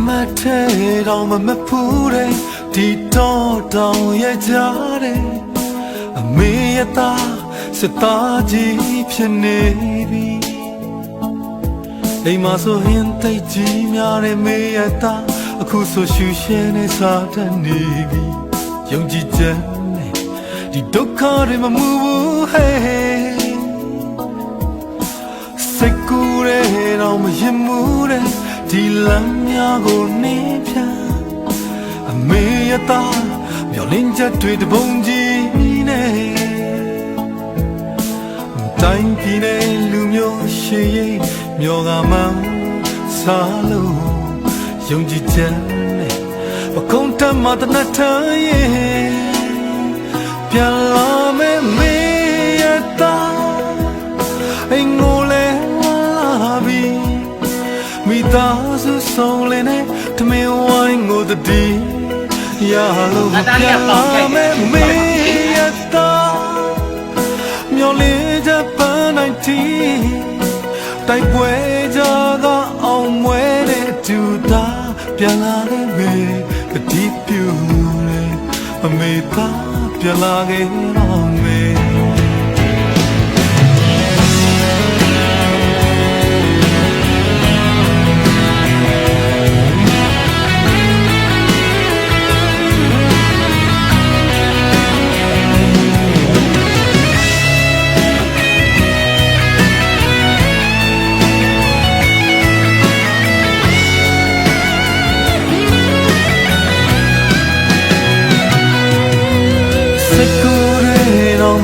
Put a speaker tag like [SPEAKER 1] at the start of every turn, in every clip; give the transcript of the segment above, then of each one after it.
[SPEAKER 1] mate down my pure di down ye jare me yata seta ji phit ne bi ai ma so hin tai ji mya de me yata aku so shu shin ne sa tat ne bi yong ji chan ne di dukha de ma mu heyစိတ်ကူးတဲ့တော့မရင်မှုတဲ့ဒီလမ်းများကိုနေပြန်အမေရသားမျောလင်းချက်တွေတပုံကြီးနဲ့တိုင်းပြည်နဲ့လူမျိုးရှိရင်မျောကမှန်းစားလို့ယုံကြည်ချက်နဲ့ပကုံးတမတနထရဲ့ပြန်လာမယ်မေရသားအိမ်ကိုမိသားစုဆုံးလင်းနဲ့တမင်ဝိုင်းကိုတတိရလို့ပြန်လာမယ်မေရတာမျောလေးချက်ပန်းနိုင်တီတိုက်ပွဲကြကအောင်မွဲတဲ့သူသားပြန်လာခဲ့မေကတိပြူလေအမေသားပြန်လာခဲ့တော့မေ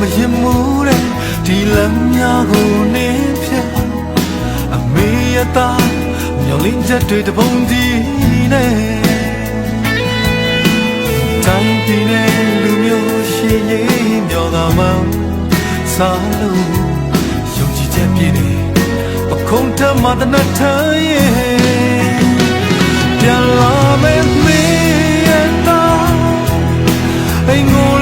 [SPEAKER 1] မရင်မှုတဲ့ဒီလမ်းများကိုနေဖြတ်အမေရသားမျောလင်းချက်တွေတပုံကြီးနဲ့တိုင်းပြည်နဲ့လူမျိုးရှိရင်မျောကမှန်းစားလို့ယုံကြည်ချက်ပြည့်နေပခုံးထမတနထရဲ့ပြန်လာမယ်မေရသားအိမ်ကို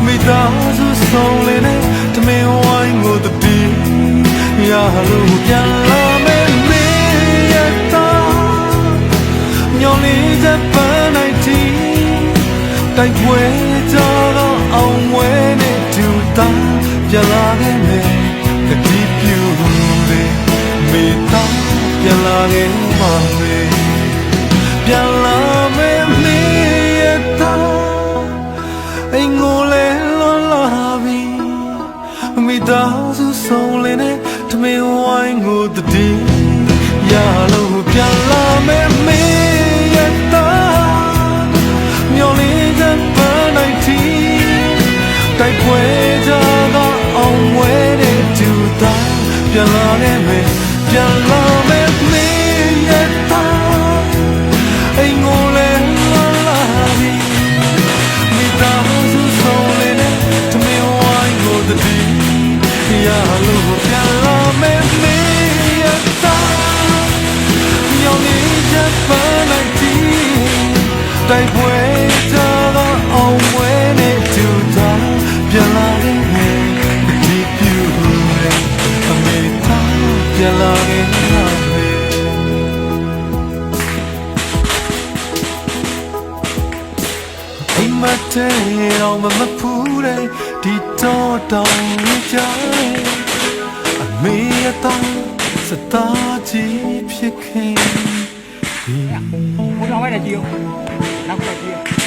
[SPEAKER 1] မိသားစုဆုံးလင်းနဲ့တမင်ဝိုင်းကိုတတိရလို့ပြန်လာမယ်မေရတာညောင်လေးချက်ပန်းနိုင်တီတိုက်ပွဲကြတော့အောင်ဝဲနဲ့တူတာပြန်လာခဲ့မယ်တတိပြူလေမိသားပြန်လာခဲ့ပါမယ်ပြန်လာမယ်မေရတာအိမ်ကိုမိသားစုဆုံးလင်းနဲ့တမင်ဝိုင်းကိုတတိရလို့ပြန်လာမယ်မေရတာမျောလေးချက်ပန်းနိုင်တီတိုက်ပွဲကြကအောင်ဝဲတဲ့သူသားပြန်လာခဲ့မယ်ပြန်လာမယ်မေရတာအိမ်ကိုလည်းလာပြီမိသားစုဆုံးလင်းနဲ့တမင်ဝိုင်းကိုတတိရလို့ပြန်လာမယ်မေရတာညောင်လေးချက်ပန်းလိုက်တီတိုက်ပွဲကြတော့အောင်ဝဲနဲ့တူတာပြန်လာခဲ့မယ်ဒီပြူလေအမေသားပြန်လာခဲ့မယ်အိမ်မတဲတော့မဖူးတဲ့ဒီတော့တောင်းကြအမေရတာစတာကြီးဖြစ်ခဲ့
[SPEAKER 2] ဘုရားဝဲတယ်ကြည့်အောင်နောက်ကြည့်